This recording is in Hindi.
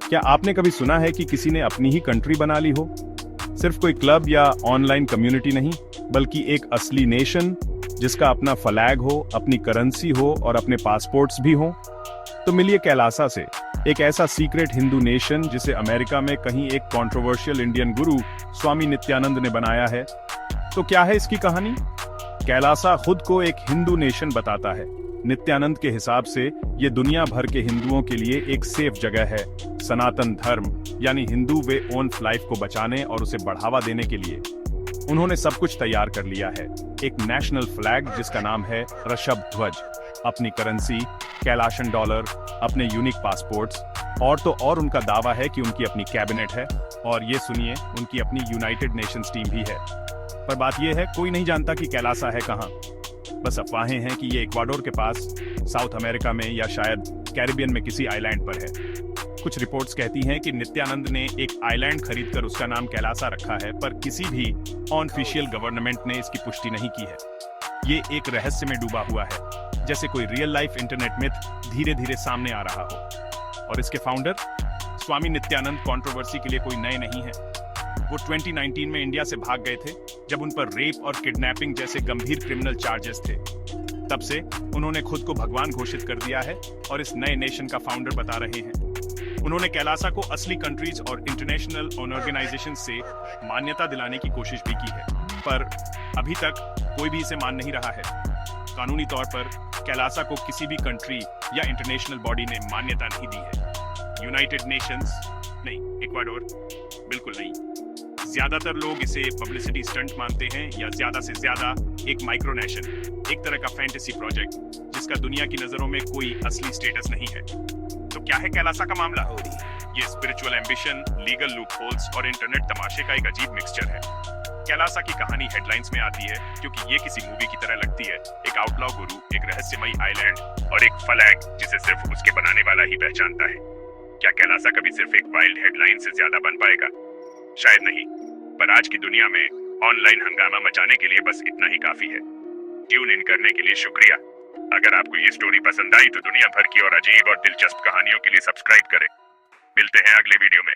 क्या आपने कभी सुना है कि किसी ने अपनी ही कंट्री बना ली हो? सिर्फ कोई क्लब या ऑनलाइन कम्युनिटी नहीं, बल्कि एक असली नेशन जिसका अपना फ्लैग हो, अपनी करेंसी हो और अपने पासपोर्ट्स भी हो। तो मिलिए कैलासा से, एक ऐसा सीक्रेट हिंदू नेशन जिसे अमेरिका में कहीं एक कंट्रोवर्शियल इंडियन गुरु स्वामी नित्यानंद ने बनाया है। तो क्या है इसकी कहानी? कैलासा खुद को एक हिंदू नेशन बताता है। नित्यानंद के हिसाब से ये दुनिया भर के हिंदुओं के लिए एक सेफ जगह है, सनातन धर्म यानी हिंदू वे ऑन लाइफ को बचाने और उसे बढ़ावा देने के लिए। उन्होंने सब कुछ तैयार कर लिया है, एक नेशनल फ्लैग जिसका नाम है ऋषभ ध्वज, अपनी करेंसी कैलाशन डॉलर, अपने यूनिक पासपोर्ट्स और तो और उनका दावा है कि उनकी अपनी कैबिनेट है और ये सुनिए, उनकी अपनी यूनाइटेड नेशंस टीम भी है। पर बात यह है, कोई नहीं जानता कि कैलासा है कहाँ। बस अफवाहें हैं कि ये इक्वाडोर के पास, साउथ अमेरिका में या शायद कैरिबियन में किसी आइलैंड पर है। कुछ रिपोर्ट्स कहती हैं कि नित्यानंद ने एक आइलैंड खरीदकर उसका नाम कैलासा रखा है, पर किसी भी ऑफिशियल गवर्नमेंट ने इसकी पुष्टि नहीं की है। ये एक रहस्य में डूबा हुआ है, जैसे कोई रियल लाइफ इंटरनेट मिथ धीरे धीरे सामने आ रहा हो। और इसके फाउंडर स्वामी नित्यानंद कंट्रोवर्सी के लिए कोई नए नहीं है। वो 2019 में इंडिया से भाग गए थे, जब उन पर रेप और किडनैपिंग जैसे गंभीर क्रिमिनल चार्जेस थे। तब से उन्होंने खुद को भगवान घोषित कर दिया है और इस नए नेशन का फाउंडर बता रहे हैं। उन्होंने कैलासा को असली कंट्रीज और इंटरनेशनल ऑर्गेनाइजेशन से मान्यता दिलाने की कोशिश भी की है, पर अभी तक कोई भी इसे मान नहीं रहा है। कानूनी तौर पर कैलासा को किसी भी कंट्री या इंटरनेशनल बॉडी ने मान्यता नहीं दी है। यूनाइटेड नेशंस नहीं, इक्वाडोर बिल्कुल नहीं। ज्यादातर लोग इसे पब्लिसिटी स्टंट मानते हैं या ज्यादा से ज्यादा एक माइक्रोनेशन, एक तरह का फैंटेसी प्रोजेक्ट जिसका दुनिया की नजरों में कोई असली स्टेटस नहीं है। तो क्या है कैलासा का मामला? ये स्पिरिचुअल एम्बिशन, लीगल लूपहोल्स और इंटरनेट तमाशे का एक अजीब मिक्सचर है। कैलासा की कहानी हेडलाइंस में आती है क्योंकि ये किसी मूवी की तरह लगती है। एक आउटलॉ गुरु, एक रहस्यमयी आइलैंड और एक फ्लैग जिसे सिर्फ उसके बनाने वाला ही पहचानता है। क्या कैलासा कभी सिर्फ एक वाइल्ड हेडलाइन से ज्यादा बन पाएगा? शायद नहीं, पर आज की दुनिया में ऑनलाइन हंगामा मचाने के लिए बस इतना ही काफी है। ट्यून इन करने के लिए शुक्रिया। अगर आपको ये स्टोरी पसंद आई तो दुनिया भर की और अजीब और दिलचस्प कहानियों के लिए सब्सक्राइब करें। मिलते हैं अगले वीडियो में।